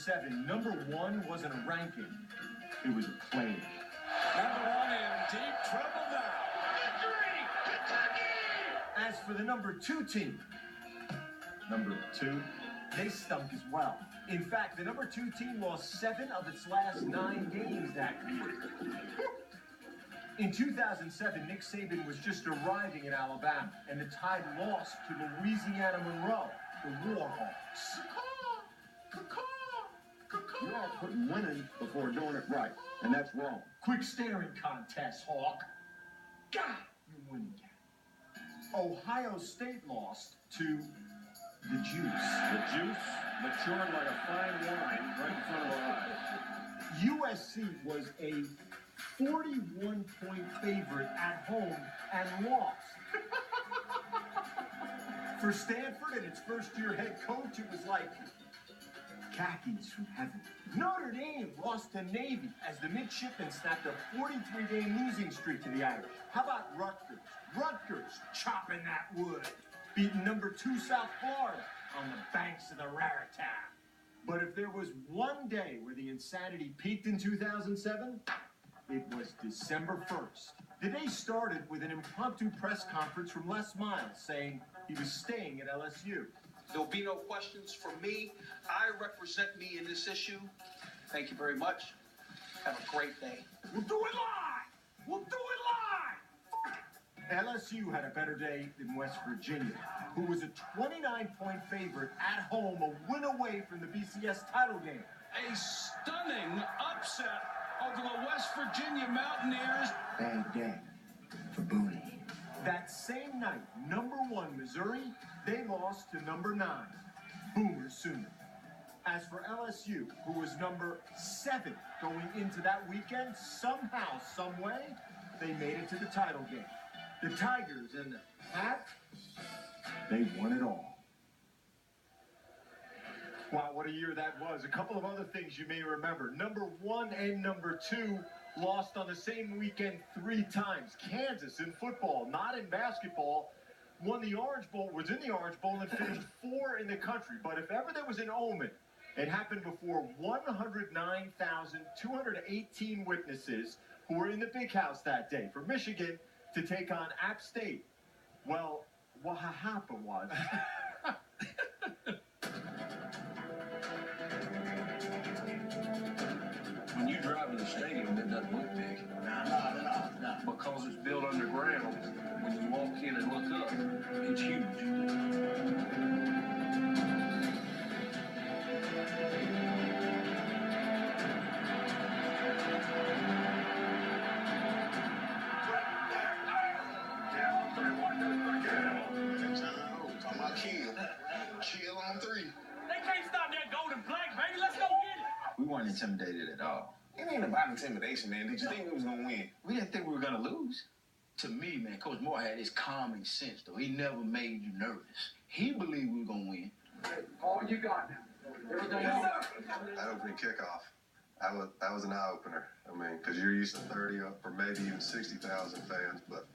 7, number 1 wasn't a ranking, it was a plague. Number 1 in deep trouble now. Victory! Kentucky! As for the number 2 team, number 2, they stunk as well. In fact, the number 2 team lost 7 of its last 9 games that year. In 2007, Nick Saban was just arriving in Alabama, and the Tide lost to Louisiana Monroe, the Warhawks. You are putting winning before doing it right, and that's wrong. Quick staring contest, Hawk. God, you're winning that. Ohio State lost to the Juice. The juice matured like a fine wine right in front of our eyes. USC was a 41-point favorite at home and lost. For Stanford and its first-year head coach, it was like khakis from heaven. Notre Dame lost to Navy as the midshipmen snapped a 43-game losing streak to the Irish. How about Rutgers? Rutgers chopping that wood, beating number 2 South Florida on the banks of the Raritan. But if there was one day where the insanity peaked in 2007, it was December 1st. The day started with an impromptu press conference from Les Miles saying he was staying at LSU. There'll be no questions from me. I represent me in this issue. Thank you very much. Have a great day. We'll do it live! We'll do it live! LSU had a better day than West Virginia, who was a 29-point favorite at home, a win away from the BCS title game. A stunning upset over the West Virginia Mountaineers. Bad day for Booty. That same night, number 1 Missouri, they lost to number 9 Boomer Sooner. As for LSU, who was number 7 going into that weekend, somehow, someway, they made it to the title game. The Tigers and the Hat, they won it all. Wow, what a year that was. A couple of other things you may remember. Number 1 and number 2 lost on the same weekend 3 times. Kansas in football, not in basketball, won the Orange Bowl, was in the Orange Bowl, and finished 4 in the country. But if ever there was an omen, it happened before 109,218 witnesses who were in the big house that day for Michigan to take on App State. Well, what happened was... When you drive to the stadium, it doesn't look big. No. Because it's built underground, when you walk in and look up, it's huge. Chill on 3. They can't stop that golden black, baby. Let's go get it. We weren't intimidated at all. It ain't about intimidation, man. Did you think we was gonna win? We didn't think we were going to lose. To me, man, Coach Moore had his common sense, though. He never made you nervous. He believed we were going to win. All you got now. Everything else. That opening kickoff, that was an eye-opener. I mean, because you're used to 30 or maybe even 60,000 fans, but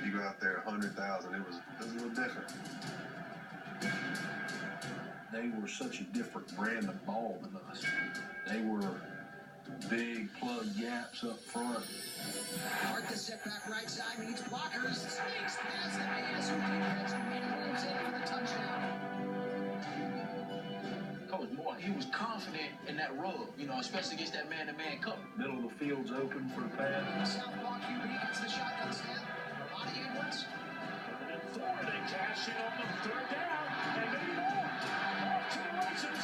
you go out there 100,000, it was a little different. They were such a different brand of ball than us. They were big plug gaps up front. Mark the setback right side meets blockers. Sneaks past the ASU defense and moves in for the touchdown. Coach Moore, he was confident in that rub, especially against that man-to-man cover. Middle of the field's open for the pass. Southpaw QB gets the shotgun snap. Ronnie Edwards. They cash in on the 3rd down. And they more. Off to the races.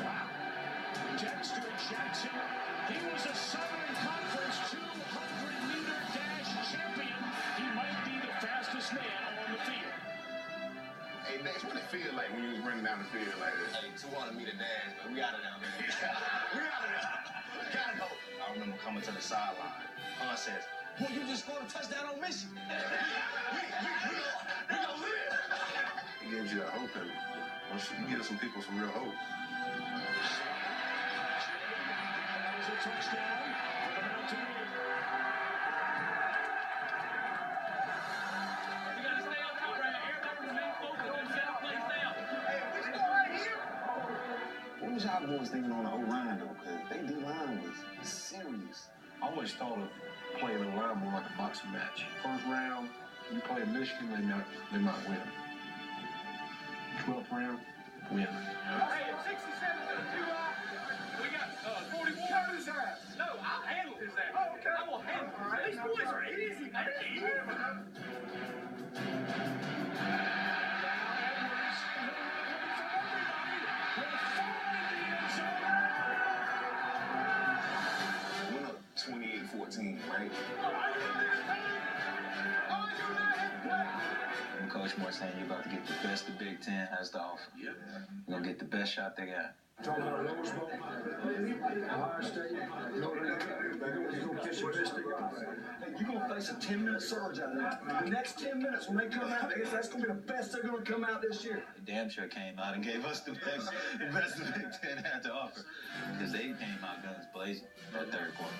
Wow. Dexter Jackson. He was a Southern Conference 200-meter dash champion. He might be the fastest man on the field. Hey, Dex, what it feel like when you was running down the field like this? Hey, 200-meter dash, but we got it down there. We out of there. Gotta go. I remember coming to the sideline. Hun says, "Boy, you just scored a touchdown on Michigan." We gonna live. It gives you a hope, and once you give some people some real hope. That was a touchdown for the Mountaineers. You gotta stay up out right here. Never remain focused and set up plays down. Hey, we go right here. When was y'all was thinking on the O-line, though, because they D-line was serious. I always thought of playing a line more like a boxing match. First round, you play Michigan, they might win. 12th round, win. Hey, it's 67 to 2 off. We got 41. Cover his ass. No, I'll handle his ass. Oh, okay. I will handle his ass. These boys are easy, man. Went up 28-14, right? And Coach Moore saying you're about to get the best the Big Ten has to offer. Yep. You're going to get the best shot they got. Talking about Ohio State, Notre Dame, they're going to catch the best they got. Hey, you're going to face a 10-minute surge out there. The next 10 minutes when they come out, that's going to be the best they're going to come out this year. They damn sure came out and gave us the best the Big Ten had to offer. Because they came out guns blazing that third quarter.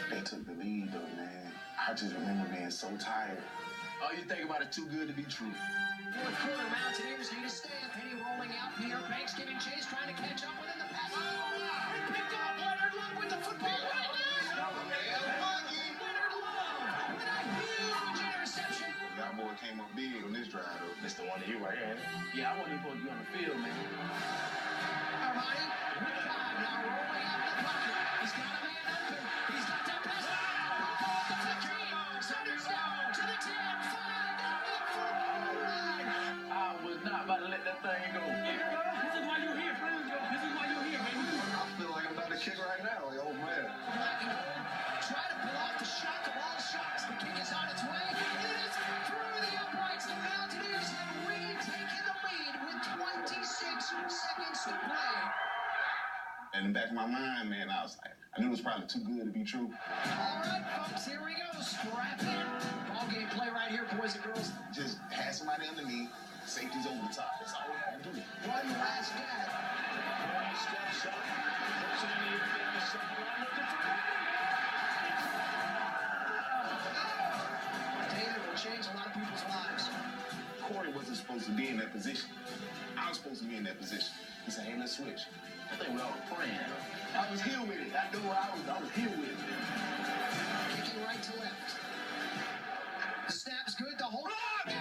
They took the lead, though, man. I just remember being so tired. All you think about it too good to be true. Fourth quarter, Mountaineers need a stand. Penny rolling out. Pierre Banks giving chase, trying to catch up within the pass. Oh, he picked off Leonard Love with the football right now. Leonard Love with a huge interception. Y'all boy came up big on this drive, though. It's the one that you right here. Yeah, I wasn't even supposed to be on the field, man. Armani with 5 now rolling out the pocket. He's got a man open. He's got that pass. The 15. Sanders down to the 10. 5 down to the 4 line. I was not about to let that thing go. This is why you're here, friends. This is why you're here, baby. I feel like I'm about to kick right now. Like, oh man. Black and gold. Try to pull off the shock of all shocks. The kick is on its way. It is through the uprights. The Mountaineers have retaken the lead with 26 seconds to play. And in the back of my mind, man, I was like, I knew it was probably too good to be true. All right, folks, here we go. Strap in. Ball game play right here, boys and girls. Just had somebody underneath, safety's over the top. That's all we had to do. One last guy. Steps up, puts it in the air down the sideline, looking for Taylor will change a lot of people's lives. Corey wasn't supposed to be in that position. I was supposed to be in that position. He said, hey, let's switch. I think we all were praying. I was here with it. I know where I was here with it. Kicking right to left. The snap's good. The hold. The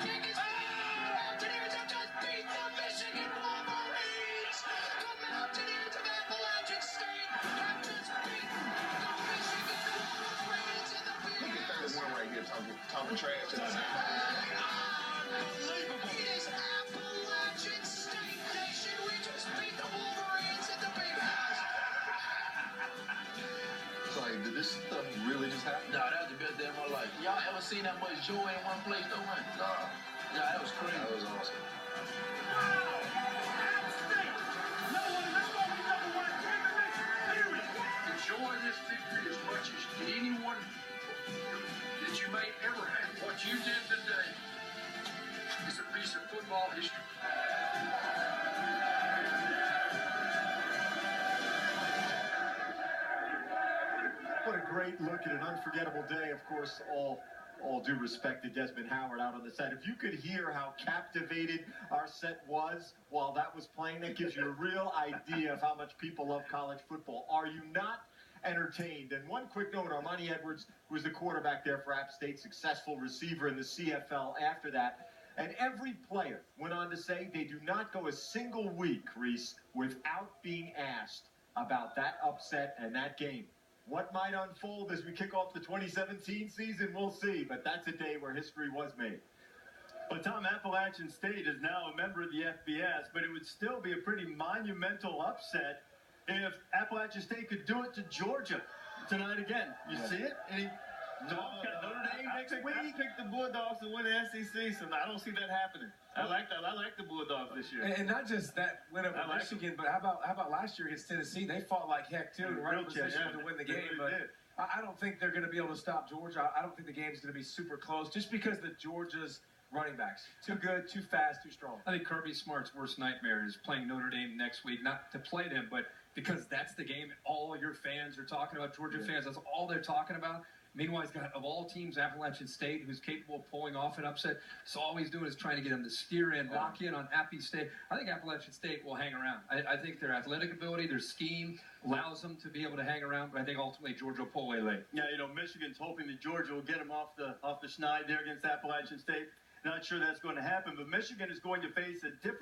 kick is Mountaineers have just beat the Michigan Wolverines. The Mountaineers of Appalachian State have just beaten the Michigan Wolverines in the Big Look at House. that one right here talking trash to the side. Unbelievable. It is Appalachian State Nation. We just beat the Wolverines at the Big House. So, like, did this stuff really just happen? No, that was the best day of my life. Y'all ever seen that much joy in one place, though, man? Nah, Yeah, that was crazy. that was awesome. Enjoy this victory as much as anyone that you may ever have. What you did today is a piece of football history. What a great look at an unforgettable day. Of course, all due respect to Desmond Howard out on the set. If you could hear how captivated our set was while that was playing, that gives you a real idea of how much people love college football. Are you not entertained? And one quick note, Armani Edwards was the quarterback there for App State, successful receiver in the CFL after that. And every player went on to say they do not go a single week, Reese, without being asked about that upset and that game. What might unfold as we kick off the 2017 season, we'll see. But that's a day where history was made. But Tom, Appalachian State is now a member of the FBS, but it would still be a pretty monumental upset if Appalachian State could do it to Georgia tonight again. You see it? Notre Dame next week. I picked the Bulldogs to win the SEC, so I don't see that happening. I like that. I like the Bulldogs this year. And not just that win over Michigan, but how about last year against Tennessee? They fought like heck too, in the right position to win the game. But I don't think they're going to be able to stop Georgia. I don't think the game's going to be super close, just because the Georgia's running backs too good, too fast, too strong. I think Kirby Smart's worst nightmare is playing Notre Dame next week, not to play them, but because that's the game all your fans are talking about. Georgia fans, that's all they're talking about. Meanwhile, he's got, of all teams, Appalachian State, who's capable of pulling off an upset. So all he's doing is trying to get him to steer in, lock in on Appy State. I think Appalachian State will hang around. I think their athletic ability, their scheme allows them to be able to hang around, but I think ultimately Georgia will pull away late. Yeah, Michigan's hoping that Georgia will get him off the schneid there against Appalachian State. Not sure that's going to happen, but Michigan is going to face a different